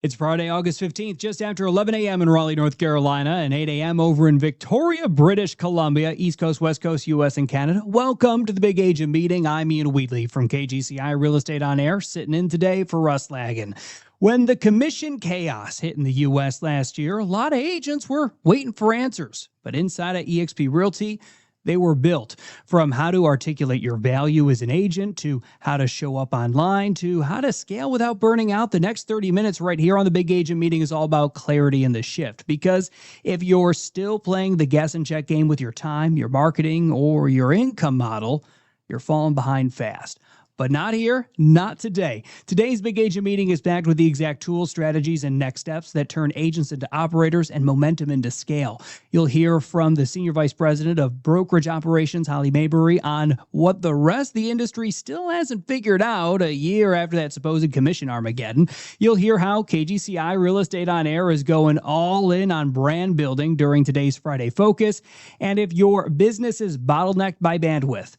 It's Friday, August 15th, just after 11 a.m. in Raleigh, North Carolina, and 8 a.m. over in Victoria, British Columbia, East Coast, West Coast, U.S. and Canada. Welcome to the Big Agent Meeting. I'm Ian Wheatley from KGCI Real Estate on Air, sitting in today for Russ Lagan. When the commission chaos hit in the U.S. last year, a lot of agents were waiting for answers. But inside of eXp Realty, they were built from how to articulate your value as an agent to how to show up online to how to scale without burning out. The next 30 minutes right here on the Big Agent Meeting is all about clarity in the shift. Because if you're still playing the guess and check game with your time, your marketing, or your income model, you're falling behind fast. But not here, not today. Today's Big Agent Meeting is backed with the exact tools, strategies, and next steps that turn agents into operators and momentum into scale. You'll hear from the Senior Vice President of Brokerage Operations, Mabery, on what the rest of the industry still hasn't figured out a year after that supposed commission Armageddon. You'll hear how KGCI Real Estate on Air is going all in on brand building during today's Friday Focus. And if your business is bottlenecked by bandwidth,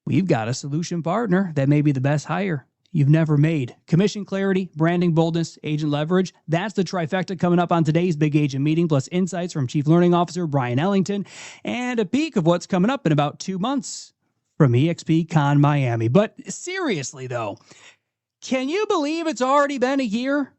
we've got a solution partner that may be the best hire you've never made. Commission clarity, branding boldness, agent leverage. That's the trifecta coming up on today's Big Agent Meeting, plus insights from Chief Learning Officer Bryon Ellington and a peek of what's coming up in about 2 months from eXp Con Miami. But seriously, though, can you believe it's already been a year?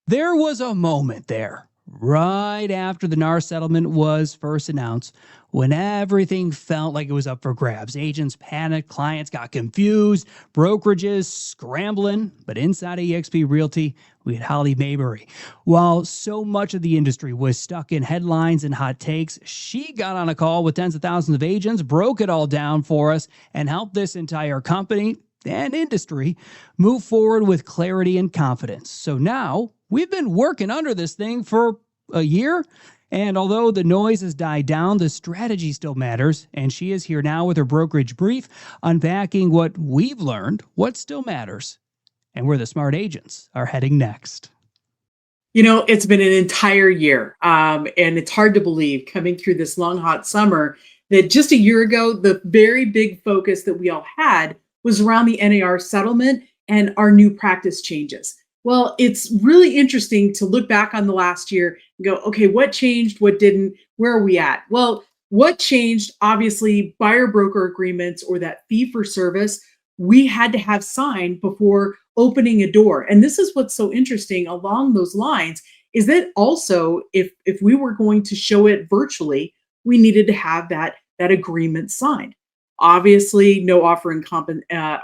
There was a moment there right after the NAR settlement was first announced when everything felt like it was up for grabs. Agents panicked, clients got confused, brokerages scrambling. But inside of eXp Realty, we had Mabery. While so much of the industry was stuck in headlines and hot takes, she got on a call with tens of thousands of agents, broke it all down for us, and helped this entire company and industry move forward with clarity and confidence. So now we've been working under this thing for a year, and although the noise has died down, the strategy still matters, and she is here now with her brokerage brief, unpacking what we've learned, what still matters, and where the smart agents are heading next. You know, it's been an entire year, and it's hard to believe coming through this long, hot summer that just a year ago, the very big focus that we all had was around the NAR settlement and our new practice changes. Well, it's really interesting to look back on the last year and go, okay, what changed? What didn't? Where are we at? Well, what changed? Obviously, buyer broker agreements, or that fee for service, we had to have signed before opening a door. And this is what's so interesting along those lines is that also, if we were going to show it virtually, we needed to have that agreement signed. Obviously, no offering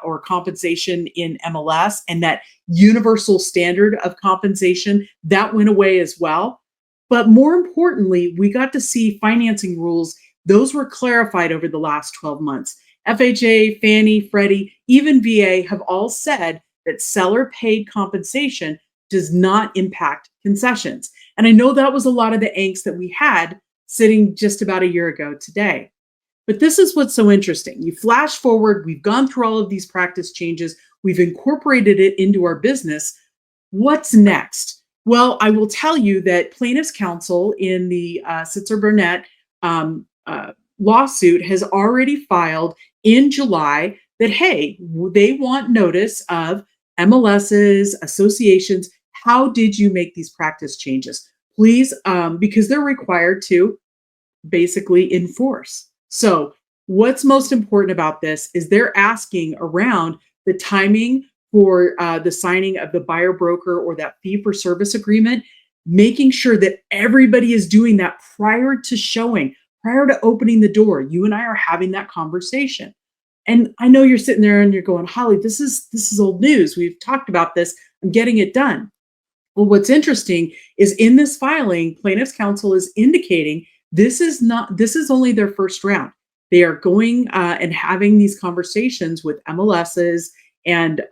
or compensation in MLS, and that universal standard of compensation, that went away as well. But more importantly, we got to see financing rules. Those were clarified over the last 12 months. FHA, Fannie, Freddie, even VA have all said that seller paid compensation does not impact concessions. And I know that was a lot of the angst that we had sitting just about a year ago today. But this is what's so interesting. You flash forward, we've gone through all of these practice changes, we've incorporated it into our business. What's next? Well, I will tell you that plaintiff's counsel in the Sitzer-Burnett lawsuit has already filed in July that, hey, they want notice of MLSs, associations. How did you make these practice changes? Please, because they're required to basically enforce. So what's most important about this is they're asking around the timing for the signing of the buyer broker or that fee for service agreement, making sure that everybody is doing that prior to showing, prior to opening the door. You and I are having that conversation. And I know you're sitting there and you're going, Holly, this is old news. We've talked about this. I'm getting it done. Well, what's interesting is in this filing, plaintiff's counsel is indicating this is only their first round. They are going and having these conversations with MLSs and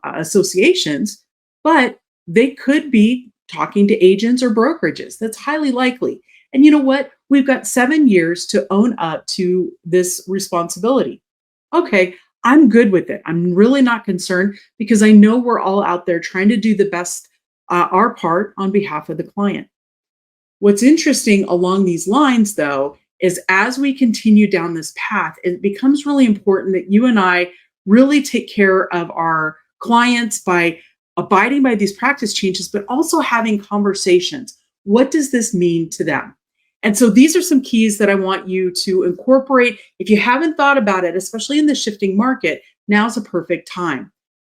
associations, but they could be talking to agents or brokerages. That's highly likely. And you know what? We've got 7 years to own up to this responsibility. Okay, I'm good with it. I'm really not concerned because I know we're all out there trying to do the best, our part on behalf of the client. What's interesting along these lines, though, is as we continue down this path, it becomes really important that you and I really take care of our clients by abiding by these practice changes, but also having conversations. What does this mean to them? And so these are some keys that I want you to incorporate. If you haven't thought about it, especially in the shifting market, now's a perfect time.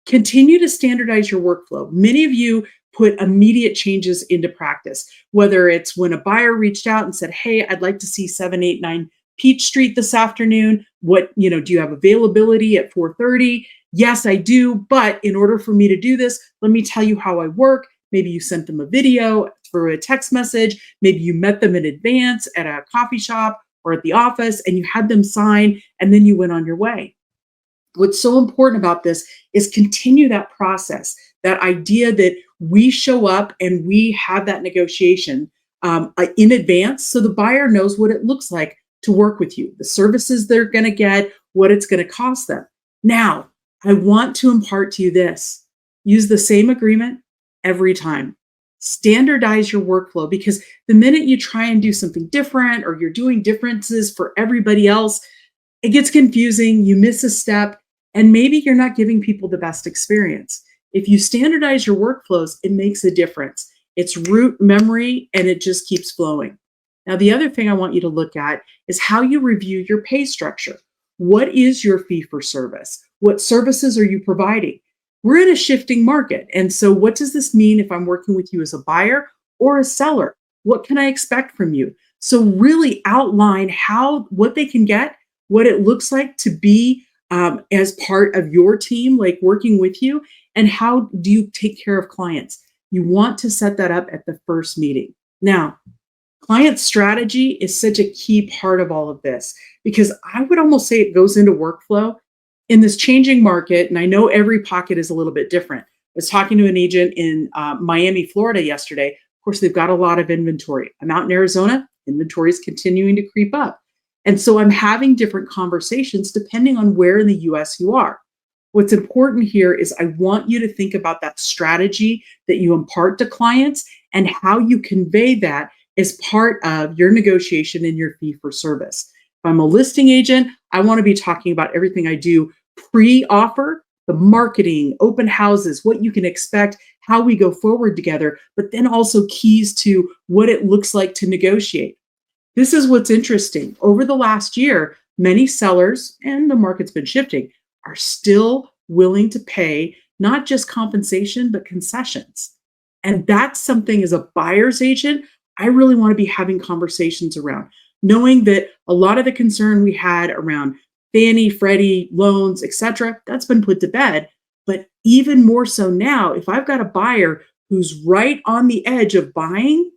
Continue to standardize your workflow. Many of you put immediate changes into practice, whether it's when a buyer reached out and said, hey, I'd like to see 789 Peach Street this afternoon. Do you have availability at 4:30? Yes, I do. But in order for me to do this, let me tell you how I work. Maybe you sent them a video through a text message. Maybe you met them in advance at a coffee shop or at the office and you had them sign and then you went on your way. What's so important about this is continue that process, that idea that we show up and we have that negotiation in advance so the buyer knows what it looks like to work with you, the services they're going to get, what it's going to cost them. Now, I want to impart to you this. Use the same agreement every time. Standardize your workflow, because the minute you try and do something different or you're doing differences for everybody else, it gets confusing, you miss a step, and maybe you're not giving people the best experience. If you standardize your workflows, it makes a difference. It's root memory and it just keeps flowing. Now, the other thing I want you to look at is how you review your pay structure. What is your fee for service? What services are you providing? We're in a shifting market. And so what does this mean if I'm working with you as a buyer or a seller? What can I expect from you? So really outline what they can get, what it looks like to be as part of your team, like working with you, and how do you take care of clients? You want to set that up at the first meeting. Now, client strategy is such a key part of all of this, because I would almost say it goes into workflow in this changing market. And I know every pocket is a little bit different. I was talking to an agent in Miami, Florida yesterday. Of course, they've got a lot of inventory. I'm out in Arizona, inventory is continuing to creep up. And so I'm having different conversations depending on where in the US you are. What's important here is I want you to think about that strategy that you impart to clients and how you convey that as part of your negotiation and your fee for service. If I'm a listing agent, I want to be talking about everything I do pre-offer, the marketing, open houses, what you can expect, how we go forward together, but then also keys to what it looks like to negotiate. This is what's interesting. Over the last year, many sellers, and the market's been shifting, are still willing to pay not just compensation, but concessions. And that's something as a buyer's agent, I really want to be having conversations around, knowing that a lot of the concern we had around Fannie, Freddie, loans, etc., that's been put to bed. But even more so now, if I've got a buyer who's right on the edge of buying,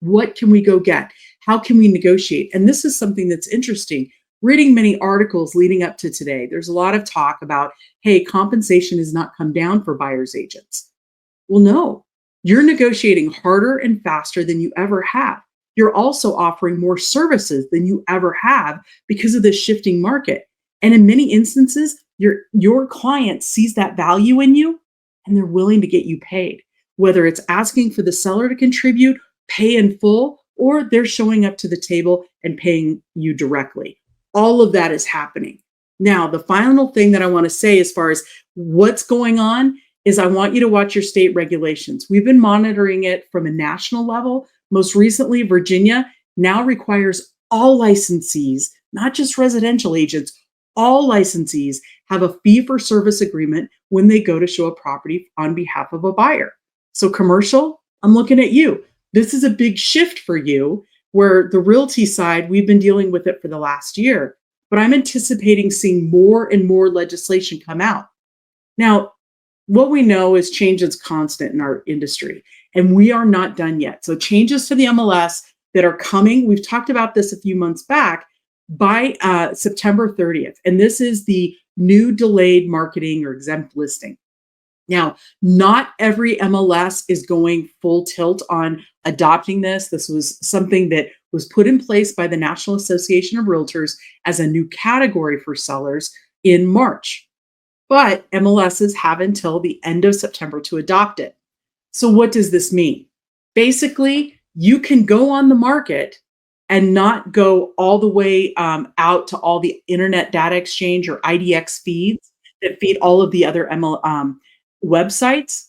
what can we go get? How can we negotiate? And this is something that's interesting. Reading many articles leading up to today, there's a lot of talk about, hey, compensation has not come down for buyer's agents. Well, no, you're negotiating harder and faster than you ever have. You're also offering more services than you ever have because of this shifting market. And in many instances, your client sees that value in you and they're willing to get you paid, whether it's asking for the seller to contribute, pay in full, or they're showing up to the table and paying you directly. All of that is happening. Now, the final thing that I want to say as far as what's going on is I want you to watch your state regulations. We've been monitoring it from a national level. Most recently, Virginia now requires all licensees, not just residential agents, all licensees have a fee for service agreement when they go to show a property on behalf of a buyer. So commercial, I'm looking at you. This is a big shift for you, where the realty side, we've been dealing with it for the last year, but I'm anticipating seeing more and more legislation come out. Now, what we know is change is constant in our industry, and we are not done yet. So changes to the MLS that are coming, we've talked about this a few months back, by September 30th. And this is the new delayed marketing or exempt listing. Now, not every MLS is going full tilt on adopting this. This was something that was put in place by the National Association of Realtors as a new category for sellers in March. But MLSs have until the end of September to adopt it. So what does this mean? Basically, you can go on the market and not go all the way out to all the internet data exchange or IDX feeds that feed all of the other websites.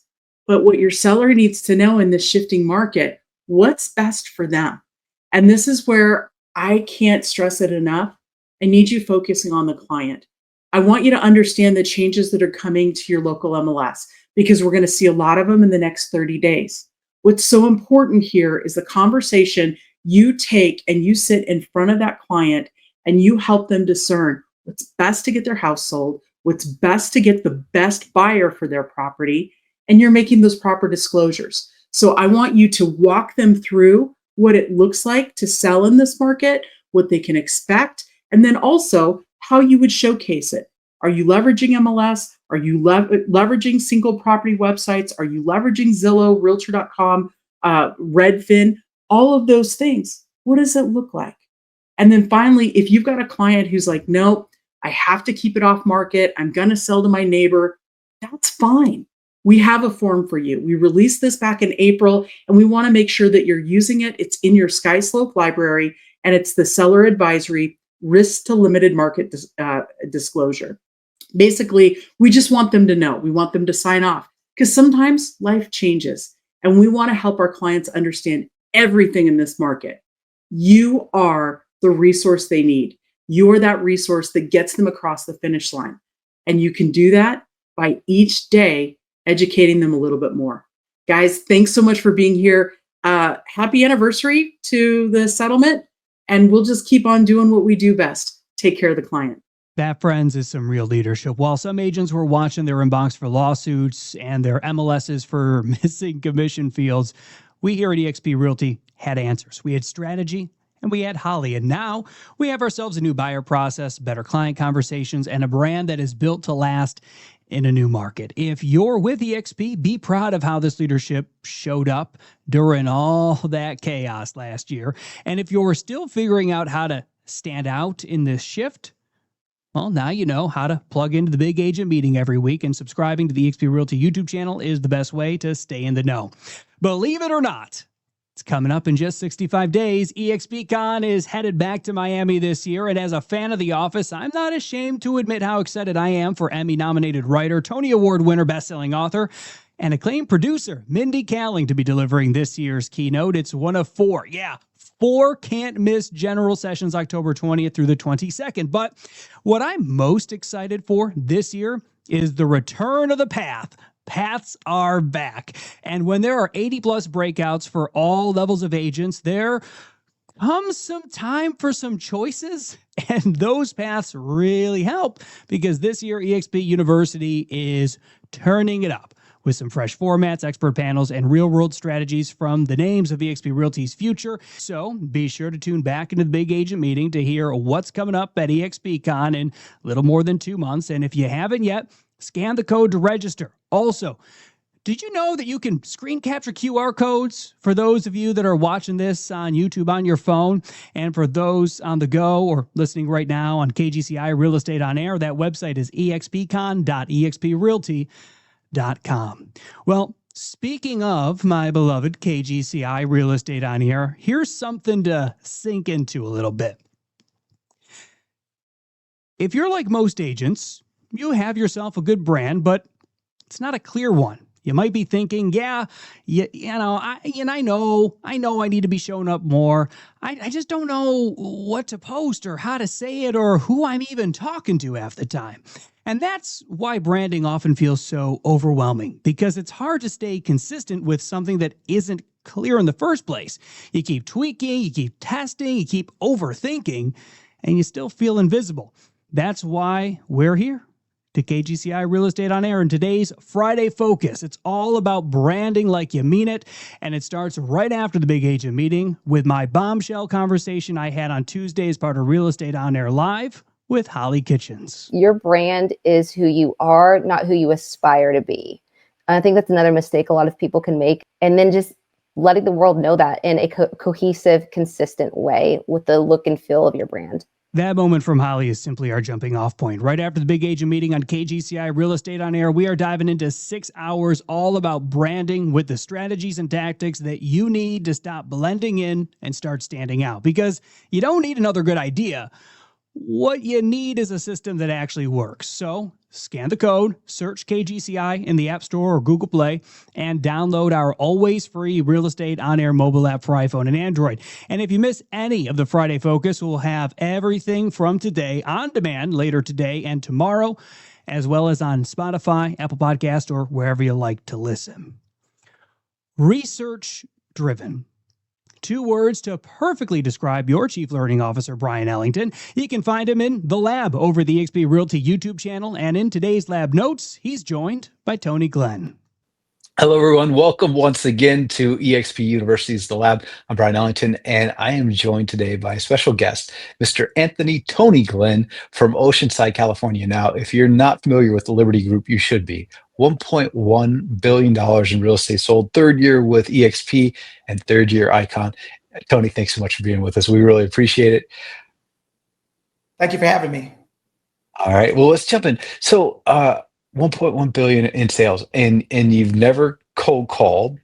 But what your seller needs to know in this shifting market, what's best for them? And this is where I can't stress it enough. I need you focusing on the client. I want you to understand the changes that are coming to your local MLS because we're going to see a lot of them in the next 30 days. What's so important here is the conversation you take and you sit in front of that client and you help them discern what's best to get their house sold, what's best to get the best buyer for their property, and you're making those proper disclosures. So I want you to walk them through what it looks like to sell in this market, what they can expect, and then also how you would showcase it. Are you leveraging MLS? Are you leveraging single property websites? Are you leveraging Zillow, Realtor.com, Redfin, all of those things? What does it look like? And then finally, if you've got a client who's like, no, I have to keep it off market, I'm going to sell to my neighbor, that's fine. We have a form for you. We released this back in April, and we want to make sure that you're using it. It's in your SkySlope library, and it's the seller advisory risk to limited market disclosure. Basically, we just want them to know. We want them to sign off because sometimes life changes, and we want to help our clients understand everything in this market. You are the resource they need. You are that resource that gets them across the finish line. And you can do that by each day educating them a little bit more. Guys, thanks so much for being here. Happy anniversary to the settlement. And we'll just keep on doing what we do best. Take care of the client. That, friends, is some real leadership. While some agents were watching their inbox for lawsuits and their MLSs for missing commission fields, we here at eXp Realty had answers. We had strategy and we had Holly. And now we have ourselves a new buyer process, better client conversations, and a brand that is built to last in a new market. If you're with eXp, be proud of how this leadership showed up during all that chaos last year. And if you're still figuring out how to stand out in this shift, well, now you know how to plug into the Big Agent Meeting every week, and subscribing to the eXp Realty YouTube channel is the best way to stay in the know. Believe it or not, it's coming up in just 65 days. eXpCon is headed back to Miami this year, and as a fan of The Office, I'm not ashamed to admit how excited I am for Emmy-nominated writer, Tony Award winner, best-selling author, and acclaimed producer Mindy Kaling to be delivering this year's keynote. It's one of four. Yeah, 4 can't-miss general sessions October 20th through the 22nd. But what I'm most excited for this year is the return of the Path. Paths are back. And when there are 80-plus breakouts for all levels of agents, there comes some time for some choices. And those paths really help because this year eXp University is turning it up with some fresh formats, expert panels, and real-world strategies from the names of eXp Realty's future. So be sure to tune back into the Big Agent Meeting to hear what's coming up at eXpCon in a little more than 2 months. And if you haven't yet, scan the code to register. Also, did you know that you can screen capture QR codes for those of you that are watching this on YouTube on your phone? And for those on the go or listening right now on KGCI Real Estate on Air, that website is expcon.exprealty.com. Well, speaking of my beloved KGCI Real Estate on Air, here's something to sink into a little bit. If you're like most agents, you have yourself a good brand, but it's not a clear one. You might be thinking, I know I need to be showing up more. I just don't know what to post or how to say it or who I'm even talking to half the time. And that's why branding often feels so overwhelming, because it's hard to stay consistent with something that isn't clear in the first place. You keep tweaking, you keep testing, you keep overthinking, and you still feel invisible. That's why we're here to KGCI Real Estate on Air in today's Friday Focus. It's all about branding like you mean it, and it starts right after the Big Agent Meeting with my bombshell conversation I had on Tuesday as part of Real Estate on Air Live with Holly Kitchens. Your brand is who you are, not who you aspire to be. I think that's another mistake a lot of people can make, and then just letting the world know that in a cohesive, consistent way with the look and feel of your brand. That moment from Holly is simply our jumping off point. Right after the Big Agent Meeting on KGCI Real Estate on Air, we are diving into 6 hours all about branding with the strategies and tactics that you need to stop blending in and start standing out. Because you don't need another good idea. What you need is a system that actually works. So scan the code, search KGCI in the App Store or Google Play, and download our always free real estate on-air mobile app for iPhone and Android. And if you miss any of the Friday Focus, we'll have everything from today on demand later today and tomorrow, as well as on Spotify, Apple Podcast, or wherever you like to listen. Research driven. 2 words to perfectly describe your Chief Learning Officer, Bryon Ellington. You can find him in The Lab over the eXp Realty YouTube channel. And in today's Lab Notes, he's joined by Tony Glenn. Hello, everyone. Welcome once again to eXp University's The Lab. I'm Bryon Ellington, and I am joined today by a special guest, Mr. Anthony Tony Glenn from Oceanside, California. Now, if you're not familiar with the Liberty Group, you should be. $1.1 billion in real estate sold, 3rd year with eXp and 3rd year Icon. Tony, thanks so much for being with us. We really appreciate it. Thank you for having me. All right, well, let's jump in. So, 1.1 billion in sales, and you've never cold called,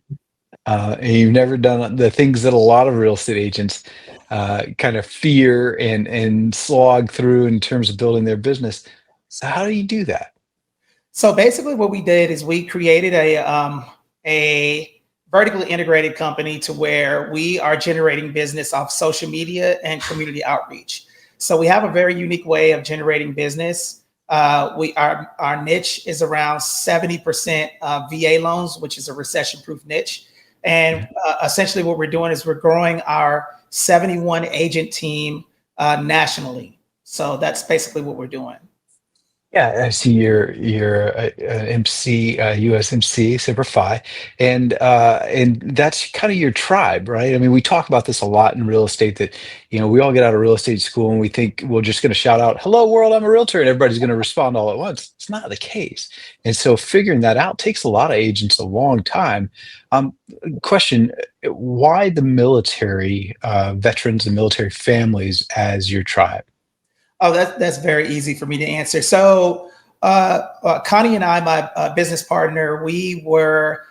and you've never done the things that a lot of real estate agents kind of fear and slog through in terms of building their business. So how do you do that? So basically what we did is we created a vertically integrated company to where we are generating business off social media and community outreach. So we have a very unique way of generating business. Our niche is around 70% VA loans, which is a recession-proof niche. And essentially what we're doing is we're growing our 71 agent team nationally. So that's basically what we're doing. Yeah, I see you're MC, US MC, Semper Fi, and that's kind of your tribe, right? I mean, we talk about this a lot in real estate that, we all get out of real estate school and we think we're just going to shout out, "Hello world, I'm a realtor," and everybody's going to respond all at once. It's not the case. And so figuring that out takes a lot of agents a long time. Question, why the military veterans and military families as your tribe? Oh, that's very easy for me to answer. So Connie and I, my business partner, we were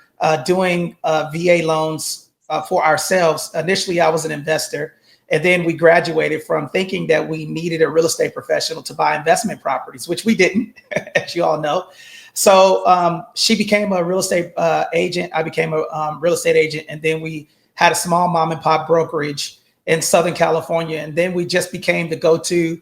doing VA loans for ourselves. Initially, I was an investor, and then we graduated from thinking that we needed a real estate professional to buy investment properties, which we didn't, as you all know. So she became a real estate agent. I became a real estate agent, and then we had a small mom and pop brokerage in Southern California, and then we just became the go-to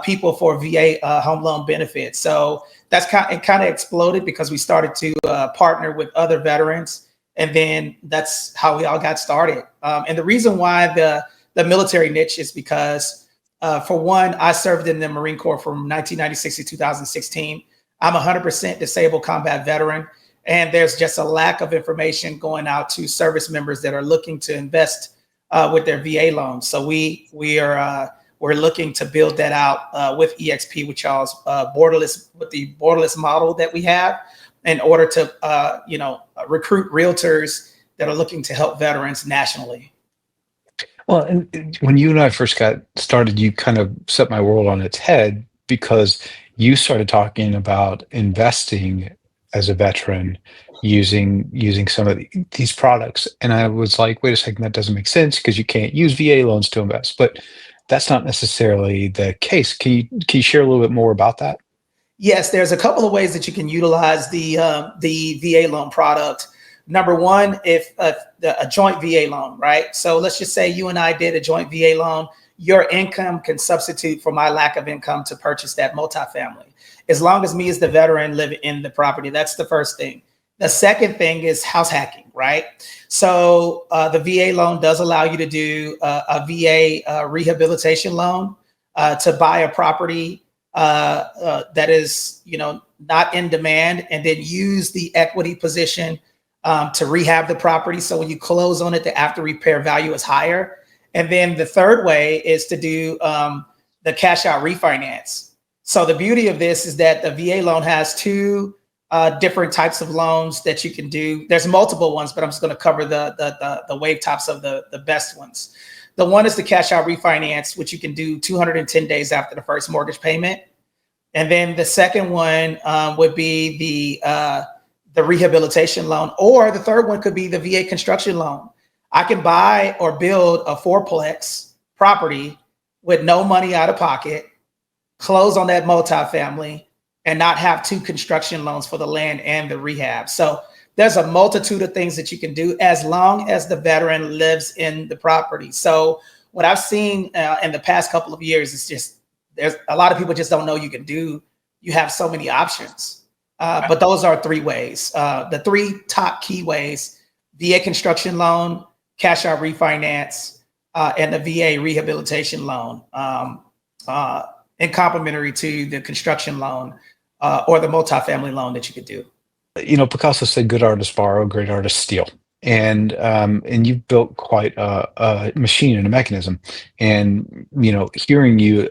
people for VA home loan benefits. So it kind of exploded because we started to partner with other veterans, and then that's how we all got started. And the reason why the military niche is because, for one, I served in the Marine Corps from 1996 to 2016. I'm 100% disabled combat veteran, and there's just a lack of information going out to service members that are looking to invest with their VA loans. So we're looking to build that out with eXp, with y'all's with the borderless model that we have, in order to recruit realtors that are looking to help veterans nationally. Well, and when you and I first got started, you kind of set my world on its head because you started talking about investing as a veteran using some of these products. And I was like, wait a second, that doesn't make sense because you can't use VA loans to invest. But that's not necessarily the case. Can you share a little bit more about that? Yes, there's a couple of ways that you can utilize the VA loan product. Number one, if a joint VA loan, right? So let's just say you and I did a joint VA loan. Your income can substitute for my lack of income to purchase that multifamily, as long as me as the veteran live in the property. That's the first thing. The second thing is house hacking, right? So the VA loan does allow you to do a VA rehabilitation loan to buy a property that is, not in demand, and then use the equity position to rehab the property. So when you close on it, the after repair value is higher. And then the third way is to do the cash out refinance. So the beauty of this is that the VA loan has two different types of loans that you can do. There's multiple ones, but I'm just going to cover the wave tops of the best ones. The one is the cash out refinance, which you can do 210 days after the first mortgage payment. And then the second one would be the rehabilitation loan, or the third one could be the VA construction loan. I can buy or build a fourplex property with no money out of pocket, close on that multifamily, and not have 2 construction loans for the land and the rehab. So there's a multitude of things that you can do as long as the veteran lives in the property. So what I've seen in the past couple of years is just, there's a lot of people just don't know you have so many options. But those are 3 ways. The 3 top key ways: VA construction loan, cash out refinance, and the VA rehabilitation loan, and complementary to the construction loan or the multifamily loan that you could do. Picasso said, "Good artists borrow, great artists steal." And you've built quite a machine and a mechanism. And hearing you,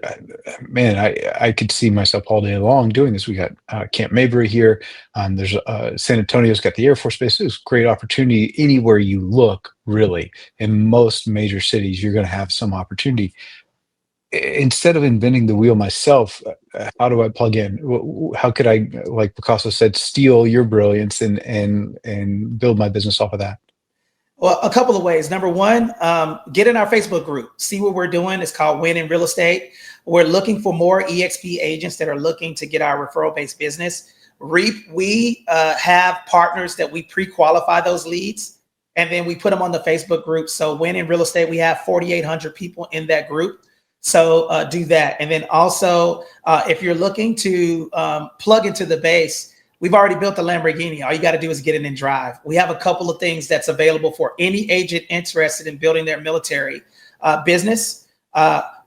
man, I could see myself all day long doing this. We got Camp Mabery here. There's San Antonio's got the Air Force Base. There's great opportunity anywhere you look. Really, in most major cities, you're going to have some opportunity. Instead of inventing the wheel myself, how do I plug in? How could I, like Picasso said, steal your brilliance and build my business off of that? Well, a couple of ways. Number one, get in our Facebook group. See what we're doing. It's called Win in Real Estate. We're looking for more EXP agents that are looking to get our referral-based business. We have partners that we pre-qualify those leads, and then we put them on the Facebook group. So Win in Real Estate, we have 4,800 people in that group. So do that. And then also, if you're looking to plug into the base, we've already built the Lamborghini. All you got to do is get in and drive. We have a couple of things that's available for any agent interested in building their military business.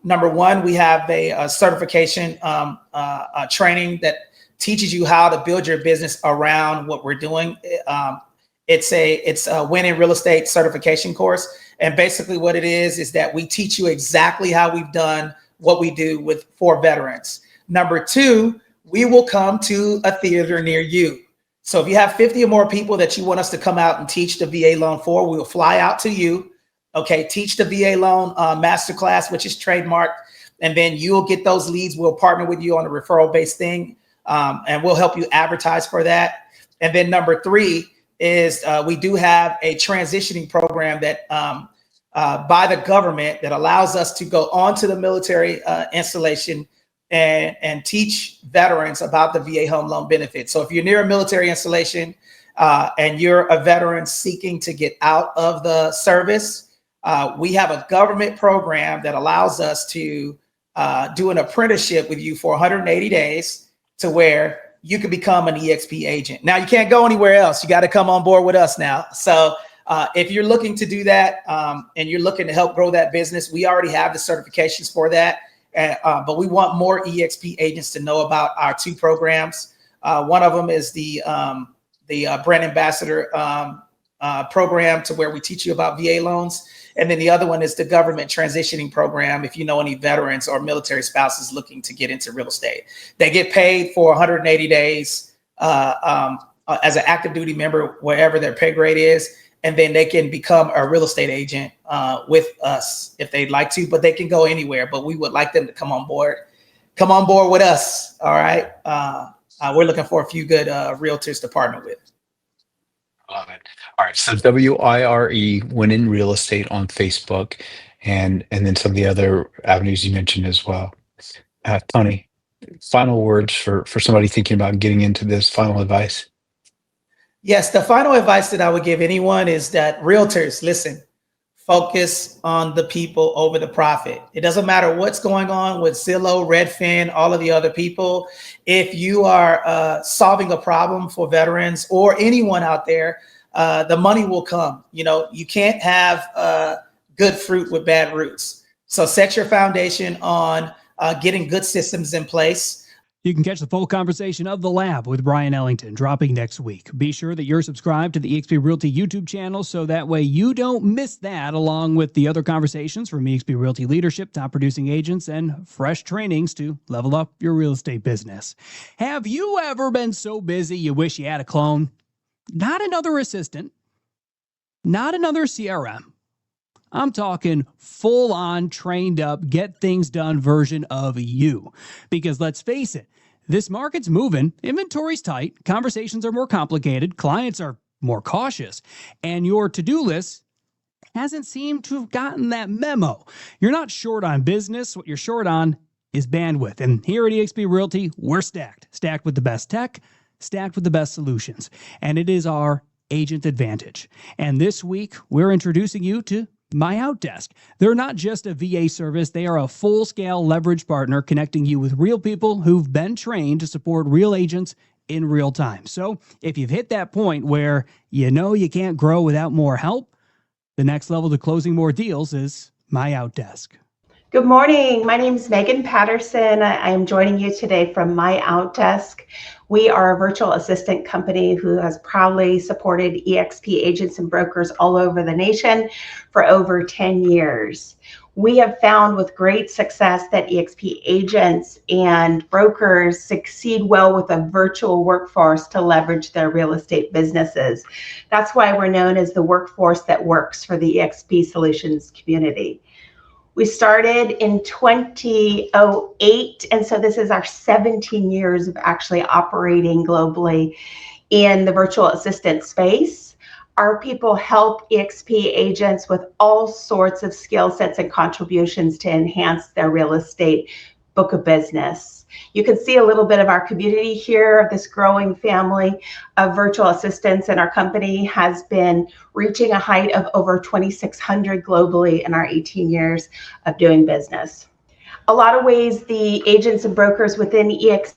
Number one, we have a certification training that teaches you how to build your business around what we're doing. It's a Win in Real Estate certification course. And basically what it is that we teach you exactly how we've done what we do for veterans. Number two, we will come to a theater near you. So if you have 50 or more people that you want us to come out and teach the VA loan for, we'll fly out to you. Okay, teach the VA loan masterclass, which is trademarked. And then you'll get those leads. We'll partner with you on a referral-based thing. And we'll help you advertise for that. And then number three is we do have a transitioning program that by the government that allows us to go onto the military installation and teach veterans about the VA home loan benefit. So if you're near a military installation and you're a veteran seeking to get out of the service, we have a government program that allows us to do an apprenticeship with you for 180 days to where you can become an EXP agent. Now, you can't go anywhere else. You got to come on board with us now. So if you're looking to do that and you're looking to help grow that business, we already have the certifications for that. But we want more EXP agents to know about our 2 programs. One of them is the Brand Ambassador program, to where we teach you about VA loans. And then the other one is the government transitioning program. If you know any veterans or military spouses looking to get into real estate, they get paid for 180 days as an active duty member, wherever their pay grade is. And then they can become a real estate agent with us if they'd like to, but they can go anywhere. But we would like them to come on board with us. All right. We're looking for a few good realtors to partner with. Love it. All right. So WIRE, Win in Real Estate on Facebook, and then some of the other avenues you mentioned as well. Tony, final words for somebody thinking about getting into this, final advice. Yes, the final advice that I would give anyone is that realtors, listen, focus on the people over the profit. It doesn't matter what's going on with Zillow, Redfin, all of the other people. If you are solving a problem for veterans or anyone out there, the money will come. You can't have good fruit with bad roots. So set your foundation on getting good systems in place. You can catch the full conversation of The Lab with Bryon Ellington dropping next week. Be sure that you're subscribed to the eXp Realty YouTube channel so that way you don't miss that, along with the other conversations from eXp Realty leadership, top producing agents, and fresh trainings to level up your real estate business. Have you ever been so busy you wish you had a clone? Not another assistant, not another CRM. I'm talking full-on, trained up, get things done version of you. Because let's face it, this market's moving, inventory's tight, conversations are more complicated, clients are more cautious, and your to-do list hasn't seemed to have gotten that memo. You're not short on business. What you're short on is bandwidth. And here at eXp Realty, we're stacked with the best tech, stacked with the best solutions. And it is our agent advantage. And this week, we're introducing you to MyOutDesk. They're not just a VA service, they are a full-scale leverage partner connecting you with real people who've been trained to support real agents in real time. So if you've hit that point where you know you can't grow without more help, the next level to closing more deals is MyOutDesk. Good morning. My name is Megan Patterson. I am joining you today from MyOutDesk. We are a virtual assistant company who has proudly supported eXp agents and brokers all over the nation for over 10 years. We have found with great success that eXp agents and brokers succeed well with a virtual workforce to leverage their real estate businesses. That's why we're known as the workforce that works for the eXp Solutions community. We started in 2008, and so this is our 17 years of actually operating globally in the virtual assistant space. Our people help eXp agents with all sorts of skill sets and contributions to enhance their real estate book of business. You can see a little bit of our community here, of this growing family of virtual assistants, and our company has been reaching a height of over 2,600 globally in our 18 years of doing business. A lot of ways the agents and brokers within eXp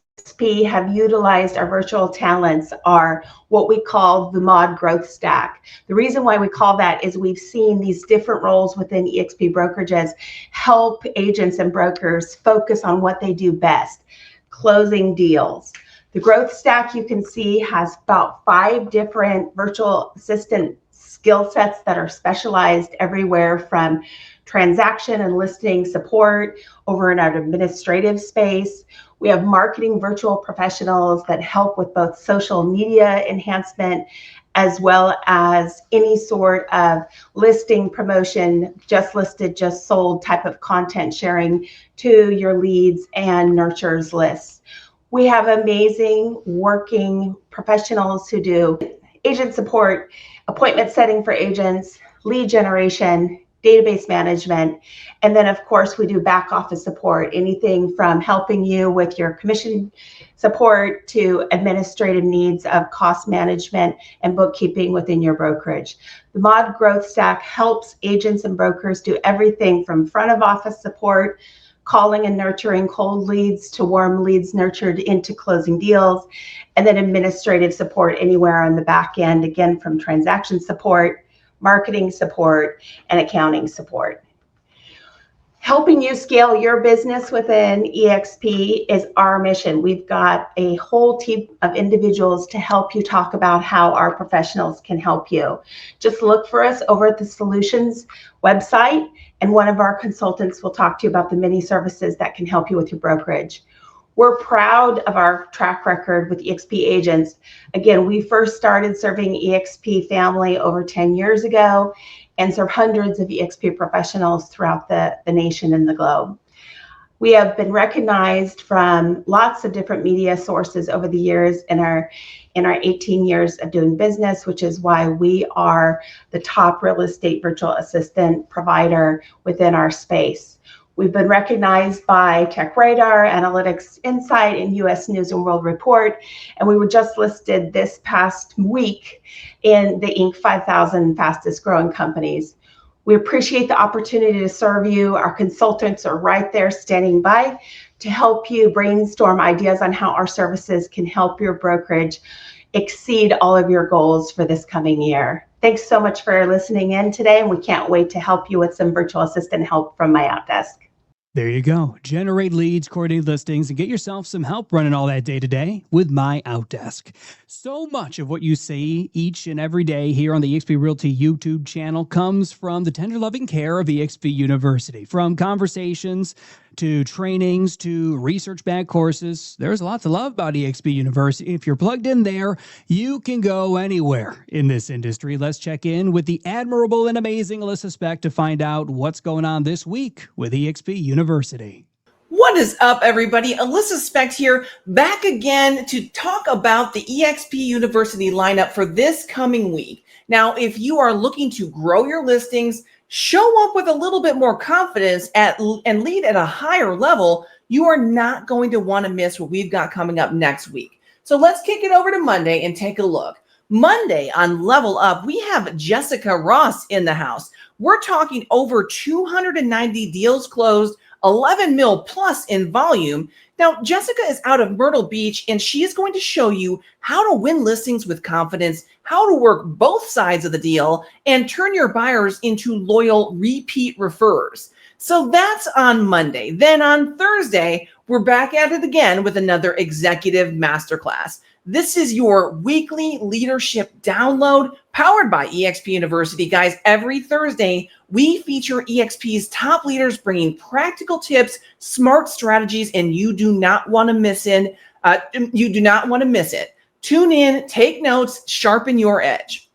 have utilized our virtual talents are what we call the mod growth stack. The reason why we call that is we've seen these different roles within eXp brokerages help agents and brokers focus on what they do best, closing deals. The growth stack you can see has about 5 different virtual assistant skill sets that are specialized everywhere from transaction and listing support over in our administrative space. We have marketing virtual professionals that help with both social media enhancement as well as any sort of listing promotion, just listed, just sold type of content sharing to your leads and nurtures lists. We have amazing working professionals who do agent support, appointment setting for agents, lead generation, database management, and then of course we do back office support, anything from helping you with your commission support to administrative needs of cost management and bookkeeping within your brokerage. The mod growth stack helps agents and brokers do everything from front of office support, calling and nurturing cold leads to warm leads nurtured into closing deals, and then administrative support anywhere on the back end, again from transaction support, marketing support, and accounting support. Helping you scale your business within eXp is our mission. We've got a whole team of individuals to help you talk about how our professionals can help you. Just look for us over at the Solutions website, and one of our consultants will talk to you about the many services that can help you with your brokerage. We're proud of our track record with eXp agents. Again, we first started serving eXp family over 10 years ago and serve hundreds of eXp professionals throughout the nation and the globe. We have been recognized from lots of different media sources over the years in our 18 years of doing business, which is why we are the top real estate virtual assistant provider within our space. We've been recognized by Tech Radar, Analytics Insight, and U.S. News and World Report, and we were just listed this past week in the Inc. 5,000 fastest growing companies. We appreciate the opportunity to serve you. Our consultants are right there standing by to help you brainstorm ideas on how our services can help your brokerage exceed all of your goals for this coming year. Thanks so much for listening in today, and we can't wait to help you with some virtual assistant help from MyOutDesk. There you go. Generate leads, coordinate listings, and get yourself some help running all that day to day with MyOutDesk. So much of what you see each and every day here on the eXp Realty YouTube channel comes from the tender loving care of eXp University. From conversations to trainings to research-backed courses, there's a lot to love about eXp University. If you're plugged in there, you can go anywhere in this industry. Let's check in with the admirable and amazing Alyssa Specht to find out what's going on this week with eXp University. What is up, everybody? Alyssa Specht here, back again to talk about the eXp University lineup for this coming week. Now, if you are looking to grow your listings, show up with a little bit more confidence and lead at a higher level, You are not going to want to miss what we've got coming up next week. So let's kick it over to Monday and take a look. Monday on Level Up, we have Jessica Ross in the house. We're talking over 290 deals closed, 11 mil plus in volume. Now, Jessica is out of Myrtle Beach, and she is going to show you how to win listings with confidence, how to work both sides of the deal, and turn your buyers into loyal repeat referrers. So that's on Monday. Then on Thursday, we're back at it again with another executive masterclass. This is your weekly leadership download powered by eXp University. Guys, every Thursday, we feature eXp's top leaders bringing practical tips, smart strategies, and you do not want to miss it. Tune in, take notes, sharpen your edge.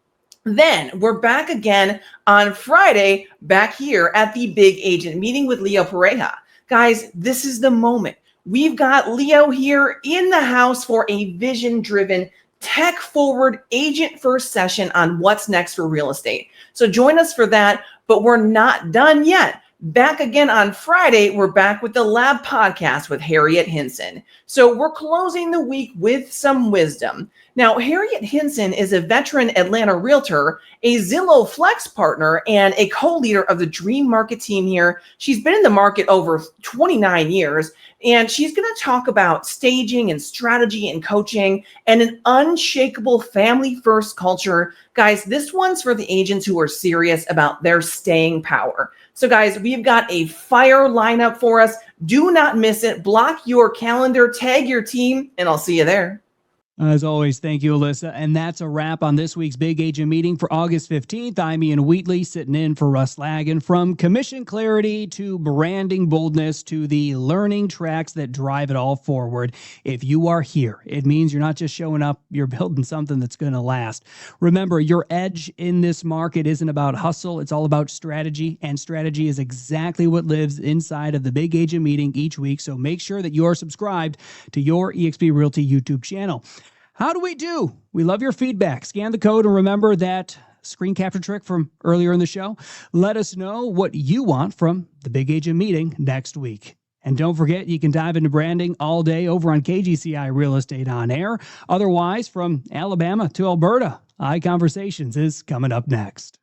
Then we're back again on Friday, back here at the Big Agent Meeting with Leo Pareja. Guys, this is the moment. We've got Leo here in the house for a vision-driven, tech-forward, agent-first session on what's next for real estate. So join us for that, but we're not done yet. Back again on Friday, we're back with the Lab Podcast with Harriet Hinson. So we're closing the week with some wisdom. Now, Harriet Hinson is a veteran Atlanta realtor, a Zillow Flex partner, and a co-leader of the Dream Market team here. She's been in the market over 29 years, and she's going to talk about staging and strategy and coaching and an unshakable family-first culture. Guys, this one's for the agents who are serious about their staying power. So guys, we've got a fire lineup for us. Do not miss it. Block your calendar, tag your team, and I'll see you there. As always, thank you, Alyssa. And that's a wrap on this week's Big Agent Meeting for August 15th. I'm Ian Wheatley, sitting in for Russ Lagan. From commission clarity to branding boldness to the learning tracks that drive it all forward. If you are here, it means you're not just showing up, you're building something that's going to last. Remember, your edge in this market isn't about hustle. It's all about strategy. And strategy is exactly what lives inside of the Big Agent Meeting each week. So make sure that you're subscribed to your eXp Realty YouTube channel. How do we do? We love your feedback. Scan the code and remember that screen capture trick from earlier in the show. Let us know what you want from the Big Agent Meeting next week. And don't forget, you can dive into branding all day over on KGCI Real Estate On Air. Otherwise, from Alabama to Alberta, iConversations is coming up next.